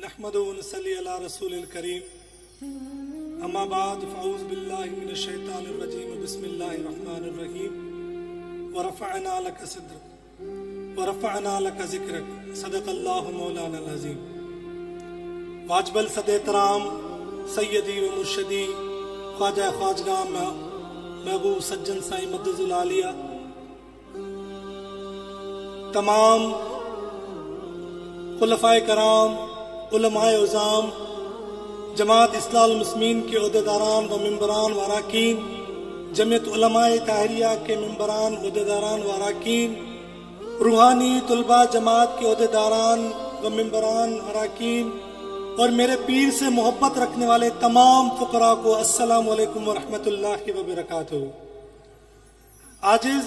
نحمدہ ونصلی علی رسول الکریم اما بعد فاعوذ باللہ من الشیطان الرجیم بسم اللہ الرحمن الرحیم ورفعنا لک صدرک ورفعنا لک ذکرک صدق اللہ مولانا العظیم واجب الصد احترام سیدی و مرشدی خواجہ خواجگاہ محبوب سجن سائیں مدد العالیہ تمام خلفائے کرام علماء عظام جماعت اصلاح المسلمین کے عہدیداران و ممبران و اراکین جمعیت علماء طاہریہ کے ممبران عہدیداران و اراکین روحانی طلباء جماعت کے عہدیداران و ممبران اراکین اور میرے پیر سے محبت رکھنے والے تمام فقراء کو السلام علیکم ورحمۃ اللہ وبرکاتہ۔ عاجز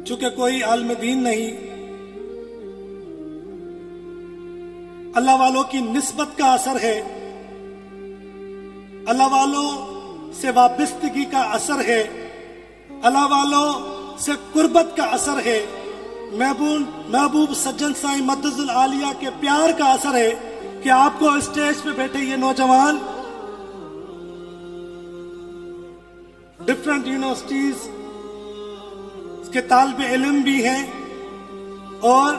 چونکہ کوئی عالم دین نہیں، اللہ والوں کی نسبت کا اثر ہے، اللہ والوں سے وابستگی کا اثر ہے، اللہ والوں سے قربت کا اثر ہے، محبوب سجن سائیں مدد العالیہ کے پیار کا اثر ہے کہ آپ کو اسٹیج پہ بیٹھے یہ نوجوان ڈفرنٹ یونیورسٹیز کے طالب علم بھی ہیں اور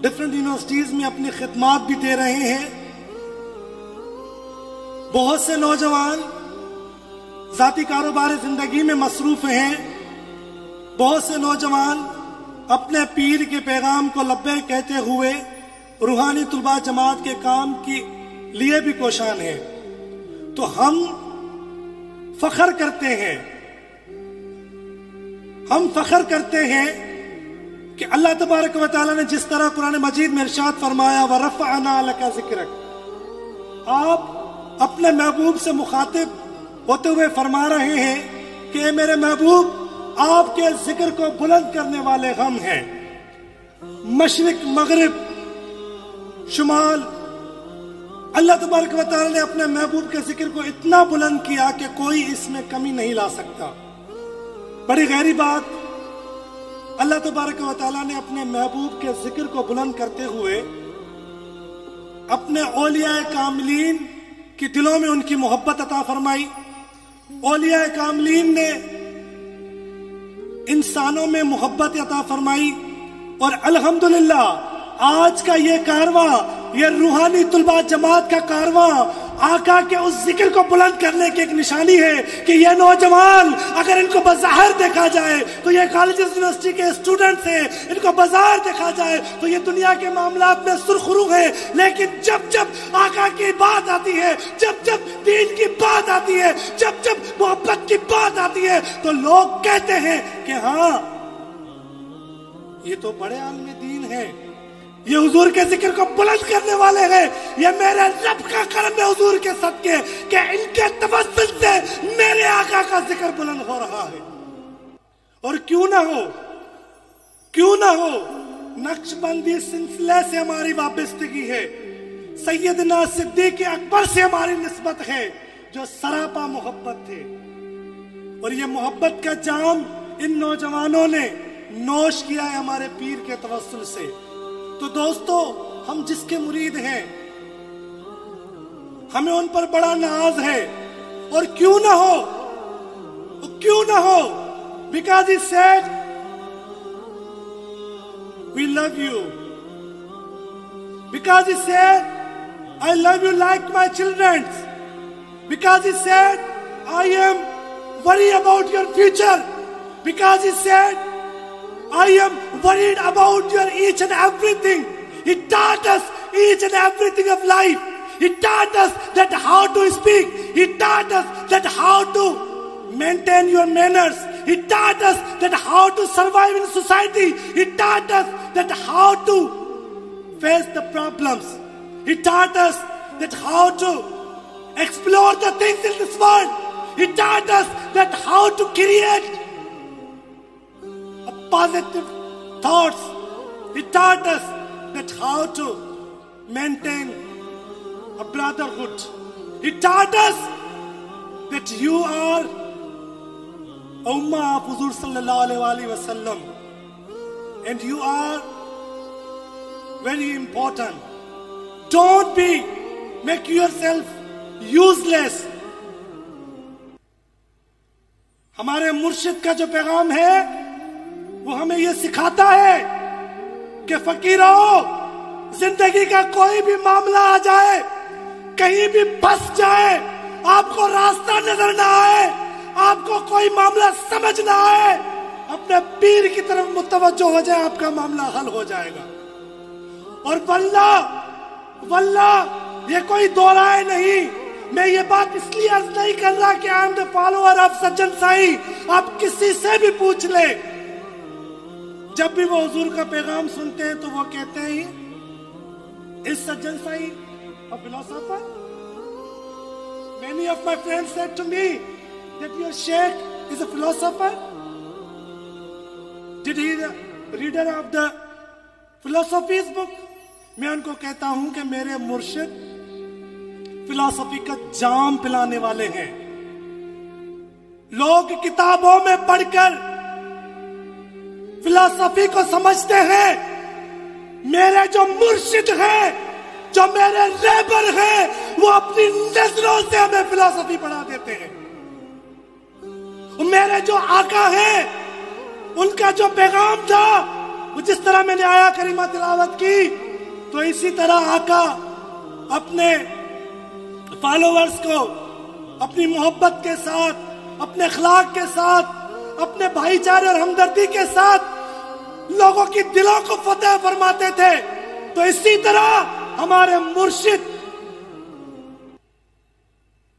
ڈفرنٹ یونیورسٹیز میں اپنی خدمات بھی دے رہے ہیں۔ بہت سے نوجوان ذاتی کاروبار زندگی میں مصروف ہیں، بہت سے نوجوان اپنے پیر کے پیغام کو لبیک کہتے ہوئے روحانی طلباء جماعت کے کام کے لیے بھی کوشاں ہیں۔ تو ہم فخر کرتے ہیں کہ اللہ تبارک و تعالیٰ نے جس طرح قرآن مجید میں ارشاد فرمایا وَرَفَعْنَا لَكَ ذِكْرَكَ، آپ اپنے محبوب سے مخاطب ہوتے ہوئے فرما رہے ہیں کہ اے میرے محبوب، آپ کے ذکر کو بلند کرنے والے ہم ہیں۔ مشرق مغرب شمال، اللہ تبارک و تعالیٰ نے اپنے محبوب کے ذکر کو اتنا بلند کیا کہ کوئی اس میں کمی نہیں لا سکتا۔ بڑی گہری بات، اللہ تبارک و تعالیٰ نے اپنے محبوب کے ذکر کو بلند کرتے ہوئے اپنے اولیاء کاملین کی دلوں میں ان کی محبت عطا فرمائی۔ اولیاء کاملین نے انسانوں میں محبت عطا فرمائی، اور الحمدللہ آج کا یہ کارواں، یہ روحانی طلباء جماعت کا کارواں آقا کے اس ذکر کو بلند کرنے کی ایک نشانی ہے کہ یہ نوجوان اگر ان کو بظاہر دیکھا جائے تو یہ کالجز یونیورسٹی کے اسٹوڈنٹس ہیں، ان کو بظاہر دیکھا جائے تو یہ دنیا کے معاملات میں سرخرو ہیں، لیکن جب جب آقا کی بات آتی ہے، جب جب دین کی بات آتی ہے، جب جب محبت کی بات آتی ہے تو لوگ کہتے ہیں کہ ہاں یہ تو بڑے عالم دین ہیں، یہ حضور کے ذکر کو بلند کرنے والے ہیں، یہ میرے رب کا کرم ہے حضور کے صدقے کہ ان کے توسل سے میرے آقا کا ذکر بلند ہو رہا ہے۔ اور کیوں نہ ہو نقش بندی سلسلے سے ہماری وابستگی ہے، سیدنا صدیق اکبر سے ہماری نسبت ہے جو سراپا محبت تھے، اور یہ محبت کا جام ان نوجوانوں نے نوش کیا ہے ہمارے پیر کے توسل سے۔ تو دوستو، ہم جس کے مرید ہیں ہمیں ان پر بڑا ناز ہے، اور کیوں نہ ہو because he said we love you, because he said I love you like my children, because he said I am worried about your future, because he said I am worried about your each and everything. He taught us each and everything of life. He taught us that how to speak. He taught us that how to maintain your manners. He taught us that how to survive in society. He taught us that how to face the problems. He taught us that how to explore the things in this world. He taught us that how to create positive thoughts. He taught us that how to maintain a brotherhood. He taught us that you are Ummah of Huzur sallallahu alaihi wasallam, and you are very important. Don't make yourself useless. ہمارے مرشد کا جو پیغام ہے وہ ہمیں یہ سکھاتا ہے کہ فقیروں، زندگی کا کوئی بھی معاملہ آ جائے، کہیں بھی پھنس جائے، آپ کو راستہ نظر نہ آئے، آپ کو کوئی معاملہ سمجھ نہ آئے، اپنے پیر کی طرف متوجہ ہو جائے، آپ کا معاملہ حل ہو جائے گا. اور واللہ یہ کوئی دو رائے نہیں. میں یہ بات اس لیے عرض نہیں کر رہا کہ I am the follower of سجن سائی. آپ کسی سے بھی پوچھ لیں، جب بھی وہ حضور کا پیغام سنتے ہیں تو وہ کہتے ہیں is سجن سائی a philosopher? Many of my friends said to me that your sheikh is a philosopher. Did he the reader of the philosophy's book? میں ان کو کہتا ہوں کہ میرے مرشد فلسفی کا جام پلانے والے ہیں. لوگ کتابوں میں پڑھ کر فلسفی کو سمجھتے ہیں. میرے جو مرشد ہیں، جو میرے رہبر ہیں، وہ اپنی نظروں سے ہمیں فلسفی پڑھا دیتے ہیں. میرے جو آقا ہیں، ان کا جو پیغام تھا، وہ جس طرح میں نے آیا کریمہ تلاوت کی، تو اسی طرح آقا اپنے فالوورز کو اپنی محبت کے ساتھ، اپنے اخلاق کے ساتھ، اپنے بھائی چارے اور ہمدردی کے ساتھ لوگوں کی دلوں کو فتح فرماتے تھے. تو اسی طرح ہمارے مرشد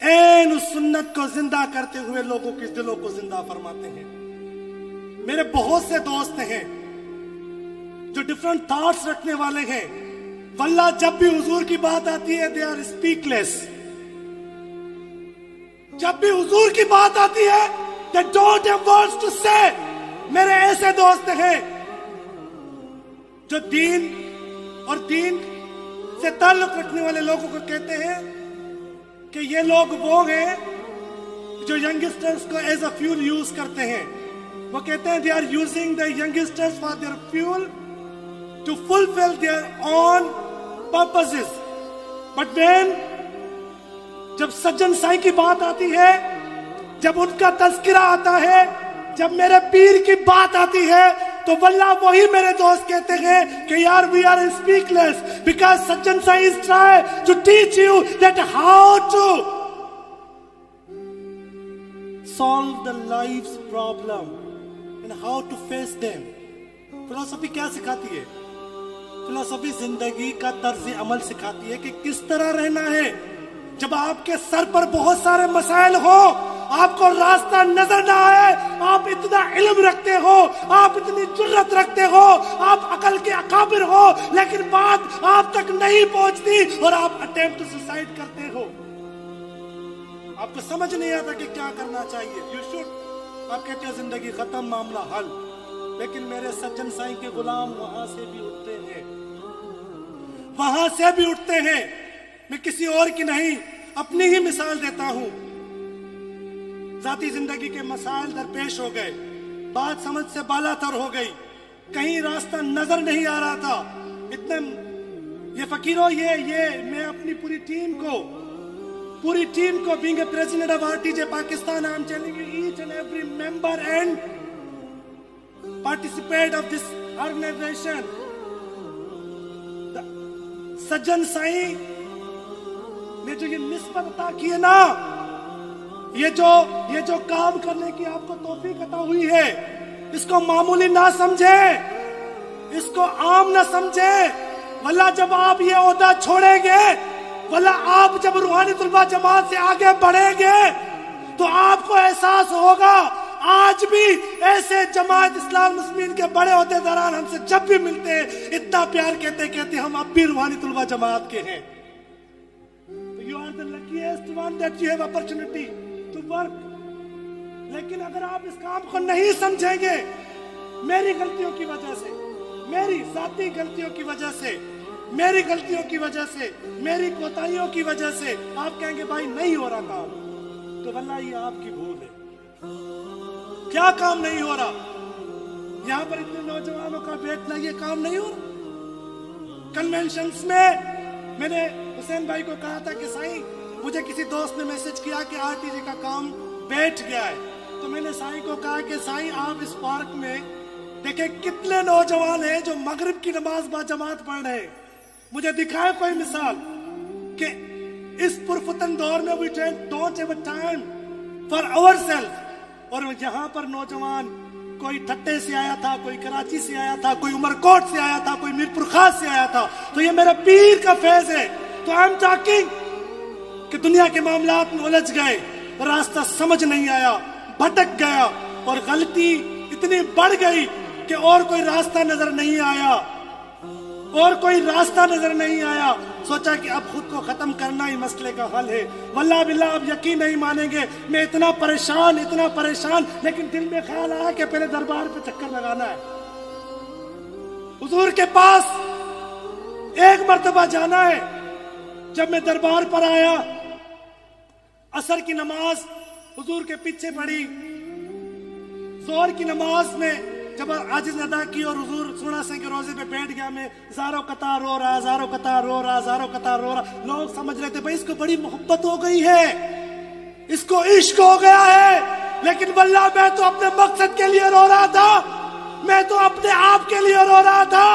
عین سنت کو زندہ کرتے ہوئے لوگوں کی دلوں کو زندہ فرماتے ہیں. میرے بہت سے دوست ہیں جو ڈیفرنٹ تھاٹس رکھنے والے ہیں. واللہ جب بھی حضور کی بات آتی ہے they are speechless. جب بھی حضور کی بات آتی ہے they don't have words to say. میرے ایسے دوست ہیں جو دین اور دین سے تعلق رکھنے والے لوگوں کو کہتے ہیں کہ یہ لوگ وہ ہیں جو ینگسٹرز کو ایز اے فیول یوز کرتے ہیں. وہ کہتے ہیں they are using the youngsters for their fuel to fulfill their own purposes. But when جب سجن سائی کی بات آتی ہے، جب ان کا تذکرہ آتا ہے، جب میرے پیر کی بات آتی ہے، تو واللہ وہی میرے دوست کہتے ہیں کہ یار we are speechless because سجن سائی is trying to teach you that how to solve the life's problem and how to face them. فلسفی کیا سکھاتی ہے؟ فلسفی زندگی کا طرز عمل سکھاتی ہے کہ کس طرح رہنا ہے. جب آپ کے سر پر بہت سارے مسائل ہو، آپ کو راستہ نظر نہ آئے، آپ اتنا علم رکھتے ہو، آپ اتنی جرت رکھتے ہو، آپ عقل کے اکابر ہو، لیکن بات آپ تک نہیں پہنچتی اور آپ اٹیمپٹ سوسائڈ کرتے ہو. آپ کو سمجھ نہیں آتا کہ کیا کرنا چاہیے. یو شوڈ، آپ کہتے ہو زندگی ختم، معاملہ حل. لیکن میرے سجن سائی کے غلام وہاں سے بھی اٹھتے ہیں، وہاں سے بھی اٹھتے ہیں. میں کسی اور کی نہیں، اپنی ہی مثال دیتا ہوں. ذاتی زندگی کے مسائل درپیش ہو گئے، بات سمجھ سے بالا تر ہو گئی، کہیں راستہ نظر نہیں آ رہا تھا. اتنے یہ فقیروں، یہ میں اپنی پوری ٹیم کو being a president of RTJ Pakistan, I am telling you, each and every member and participate of this organization. سجن سائی نے جو یہ نسبت عطا کی ہے نا، یہ جو کام کرنے کی آپ کو توفیق عطا ہوئی ہے، اس کو معمولی نہ سمجھے، اس کو عام نہ سمجھے. واللہ جب آپ یہ عہدہ چھوڑیں گے، واللہ آپ جب روحانی طلبہ جماعت سے آگے بڑھیں گے، تو آپ کو احساس ہوگا. آج بھی ایسے جماعت اسلام مسلمین کے بڑے عہدیداران ہم سے جب بھی ملتے ہیں، اتنا پیار کہتے ہم اب بھی روحانی طلبہ جماعت کے ہیں. You are the luckiest one that you have opportunity to work. لیکن اگر آپ اس کام کو نہیں سمجھیں گے، میری غلطیوں کی وجہ سے، میری ذاتی غلطیوں کی وجہ سے، میری غلطیوں کی وجہ سے، میری کوتاہیوں کی وجہ سے آپ کہیں گے بھائی نہیں ہو رہا کام، تو واللہ یہ آپ کی بھول ہے. کیا کام نہیں ہو رہا؟ یہاں پر اتنے نوجوانوں کا بیٹھنا، یہ کام نہیں ہو رہا. کنونشنز میں میں نے حسین بھائی کو کہا تھا کہ سائیں مجھے کسی دوست نے میسج کیا کہ RTG کا کام بیٹھ گیا ہے، تو میں نے سائیں کو کہا کہ سائیں آپ اس پارک میں دیکھیں کتنے نوجوان ہیں جو مغرب کی نماز با جماعت پڑھ رہے ہیں، مجھے دکھائے کوئی مثال کہ اس پرفتن دور میں we don't have a time for ourselves. اور یہاں پر نوجوان کوئی ٹھٹے سے آیا تھا، کوئی کراچی سے آیا تھا، کوئی عمرکوٹ سے آیا تھا، کوئی میرپور خاص سے آیا تھا، تو یہ میرا پیر کا فیض ہے. تو I'm talking کہ دنیا کے معاملات میں الجھ گئے، راستہ سمجھ نہیں آیا، بھٹک گیا، اور غلطی اتنی بڑھ گئی کہ اور کوئی راستہ نظر نہیں آیا، اور کوئی راستہ نظر نہیں آیا. سوچا کہ اب خود کو ختم کرنا ہی مسئلے کا حل ہے. واللہ باللہ اب یقین نہیں مانیں گے، میں اتنا پریشان، لیکن دل میں خیال آیا کہ پہلے دربار پہ چکر لگانا ہے، حضور کے پاس ایک مرتبہ جانا ہے. جب میں دربار پر آیا، عصر کی نماز حضور کے پیچھے پڑھی، ظہر کی نماز میں جب عاجز ادا کی اور حضور سونا سے کے روزے پہ بیٹھ گیا، میں زاروں قطار رو رہا. لوگ سمجھ رہے تھے بھائی اس کو بڑی محبت ہو گئی ہے، اس کو عشق ہو گیا ہے، لیکن واللہ میں تو اپنے مقصد کے لیے رو رہا تھا، میں تو اپنے آپ کے لیے رو رہا تھا.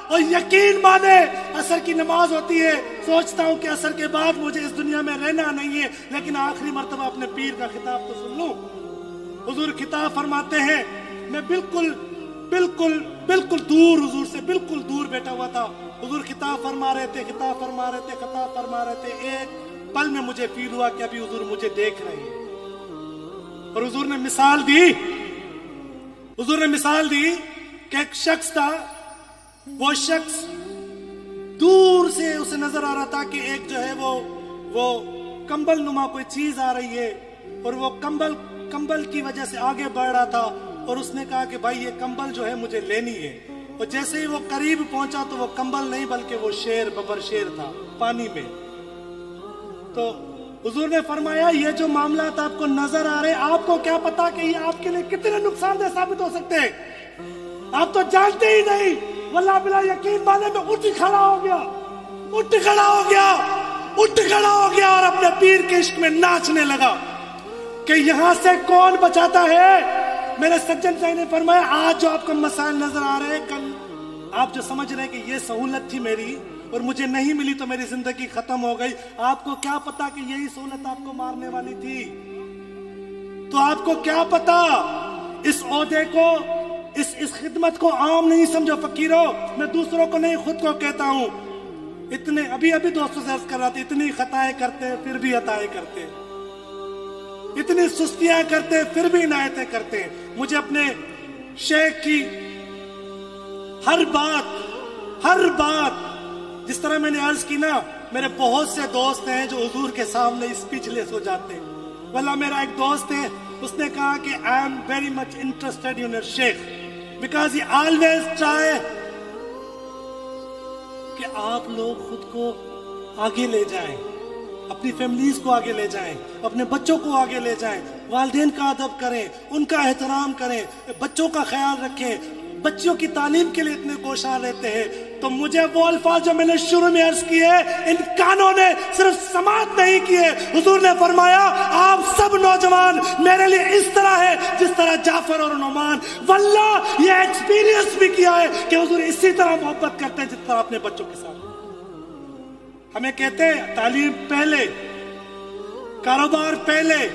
اور یقین مانے عصر کی نماز ہوتی ہے، سوچتا ہوں کہ عصر کے بعد مجھے اس دنیا میں رہنا نہیں ہے، لیکن آخری مرتبہ اپنے پیر کا خطاب تو سن لوں. حضور خطاب فرماتے ہیں، میں بالکل دور، حضور سے بالکل دور بیٹھا ہوا تھا. حضور خطاب فرما رہے تھے. ایک پل میں مجھے فیل ہوا کہ ابھی حضور مجھے دیکھ رہے ہیں. اور حضور نے مثال دی کہ ایک شخص تھا، وہ شخص دور سے اسے نظر آ رہا تھا کہ ایک جو ہے وہ کمبل نما کوئی چیز آ رہی ہے، اور وہ کمبل کی وجہ سے آگے بڑھ رہا تھا. اور اس نے کہا کہ بھائی یہ کمبل جو ہے مجھے لینی ہے. اور جیسے ہی وہ قریب پہنچا تو وہ کمبل نہیں بلکہ وہ ببر شیر تھا پانی میں. تو حضور نے فرمایا یہ جو معاملات آپ کو نظر آ رہے، آپ کو کیا پتا کہ یہ آپ کے لیے کتنے نقصان دہ ثابت ہو سکتے ہیں، آپ تو جانتے ہی نہیں. واللہ بلا یقین مانے میں اٹھ کھڑا ہو گیا اور اپنے پیر کے عشق میں ناچنے لگا کہ یہاں سے کون بچاتا ہے. میرے سجن صاحب نے فرمایا آج جو آپ کو مسائل نظر آ رہے ہیں، کل آپ جو سمجھ رہے ہیں کہ یہ سہولت تھی میری اور مجھے نہیں ملی تو میری زندگی ختم ہو گئی، آپ کو کیا پتا کہ یہی سہولت آپ کو مارنے والی تھی. تو آپ کو کیا پتا. اس عہدے کو، اس خدمت کو عام نہیں سمجھو فقیرو. میں دوسروں کو نہیں خود کو کہتا ہوں. اتنے ابھی دوستوں سے عرض کر رہا تھا، اتنی خطائیں کرتے ہیں پھر بھی عطائیں کرتے ہیں، اتنی سستیاں کرتے ہیں پھر بھی عنایتیں کرتے ہیں. مجھے اپنے شیخ کی ہر بات جس طرح میں نے عرض کی نا، میرے بہت سے دوست ہیں جو حضور کے سامنے اسپیچ لیس ہو جاتے ہیں. واللہ میرا ایک دوست ہے، اس نے کہا کہ I am very much interested in your sheikh because he always try کہ آپ لوگ خود کو آگے لے جائیں، اپنی فیملیز کو آگے لے جائیں، اپنے بچوں کو آگے لے جائیں، والدین کا ادب کریں، ان کا احترام کریں، بچوں کا خیال رکھیں، بچوں کی تعلیم کے لیے اتنے کوشاں رہتے ہیں. تو مجھے وہ الفاظ جو میں نے شروع میں عرض کیے، ان کانوں نے صرف سماعت نہیں کیے. حضور نے فرمایا آپ سب نوجوان میرے لیے اس طرح ہے جس طرح جعفر اور نعمان. واللہ یہ ایکسپیرینس بھی کیا ہے کہ حضور اسی طرح محبت کرتے ہیں جس طرح اپنے بچوں کے ساتھ. ہمیں کہتے ہیں تعلیم پہلے، کاروبار پہلے،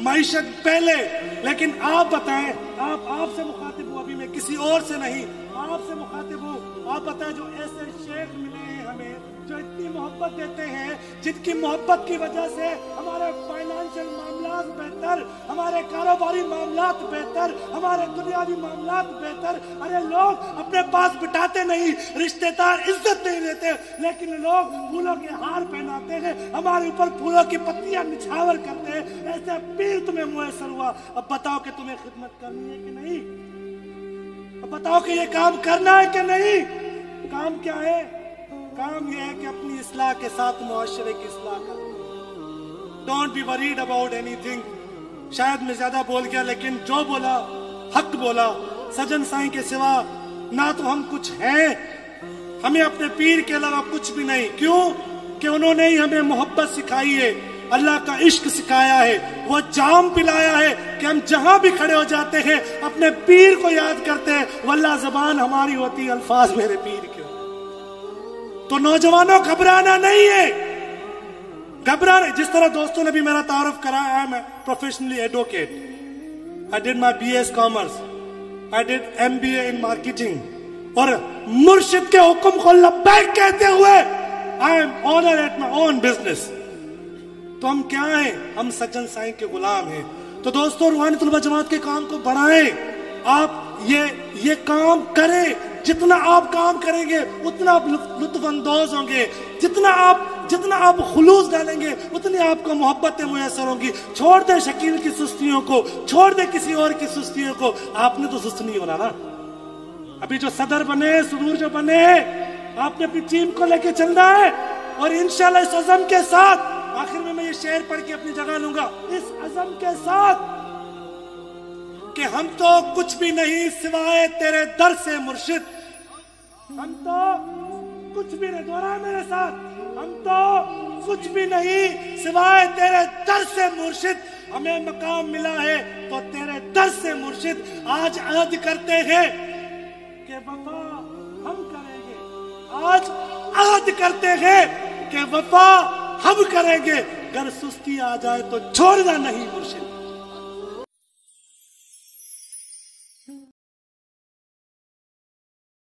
معیشت پہلے، لیکن آپ بتائیں، آپ سے مخاطب ہوں، ابھی میں کسی اور سے نہیں، آپ سے مخاطب ہوں. آپ بتائیں جو ایسے شیخ ملے ہیں ہمیں جو اتنی محبت دیتے ہیں، جن کی محبت کی وجہ سے ہمارے فائنانشل معاملات بہتر، ہمارے کاروباری معاملات بہتر، ہمارے دنیاوی معاملات بہتر. ارے لوگ اپنے پاس بٹھاتے نہیں، رشتہ دار عزت نہیں دیتے، لیکن لوگ پھولوں کے ہار پہناتے ہیں، ہمارے اوپر پھولوں کی پتیاں نچھاور کرتے ہیں. ایسے پیر تمہیں میسر ہوا، اب بتاؤ کہ تمہیں خدمت کرنی ہے کہ نہیں؟ اب بتاؤ کہ یہ کام کرنا ہے کہ نہیں؟ کام کیا ہے؟ کام یہ ہے کہ اپنی اصلاح کے ساتھ معاشرے کی اصلاح کریں. ڈونٹ بی وریڈ اباؤٹ اینی تھنگ. شاید میں زیادہ بول گیا، لیکن جو بولا حق بولا. سجن سائیں کے سوا نہ تو ہم کچھ ہیں، ہمیں اپنے پیر کے علاوہ کچھ بھی نہیں. کیوں؟ کہ انہوں نے ہی ہمیں محبت سکھائی ہے, اللہ کا عشق سکھایا ہے, وہ جام پلایا ہے کہ ہم جہاں بھی کھڑے ہو جاتے ہیں اپنے پیر کو یاد کرتے ہیں. واللہ زبان ہماری ہوتی الفاظ میرے پیر کے. تو نوجوانوں گھبرانا نہیں ہے, گھبرانا. جس طرح دوستوں نے بھی میرا تعارف کرا, I am a professionally advocate. I did my BS Commerce. I did MBA in marketing. اور مرشد کے حکم کو لبیک کہتے ہوئے I am owner at my own business. تو ہم کیا ہیں؟ ہم سجن سائیں کے غلام ہیں. تو دوستوں روحانی طلبہ جماعت کے کام کو بڑھائیں. آپ یہ کام کریں. جتنا آپ کام کریں گے اتنا آپ لطف اندوز ہوں گے. جتنا آپ خلوص ڈالیں گے اتنی آپ کو محبتیں میسر ہوں گی. چھوڑ دیں شکیل کی سستیوں کو, چھوڑ دیں کسی اور کی سستیوں کو. آپ نے تو سست نہیں ہونا نا. ابھی جو صدر بنے, صدور جو بنے, آپ نے اپنی ٹیم کو لے کے چلنا ہے. اور انشاءاللہ اس عزم کے ساتھ, آخر میں یہ شعر پڑھ کے اپنی جگہ لوں گا, اس عزم کے ساتھ کہ ہم تو کچھ بھی نہیں سوائے تیرے در سے مرشد. ہم تو کچھ بھی نہیں, دوہرا میرے ساتھ, ہم تو کچھ بھی نہیں سوائے تیرے در سے مرشد. ہمیں مقام ملا ہے تو تیرے در سے مرشد. آج عہد کرتے ہیں کہ وفا ہم کریں گے. آج عہد کرتے ہیں کہ وفا ہم کریں گے. گر سستی آ جائے تو چھوڑنا نہیں مرشد.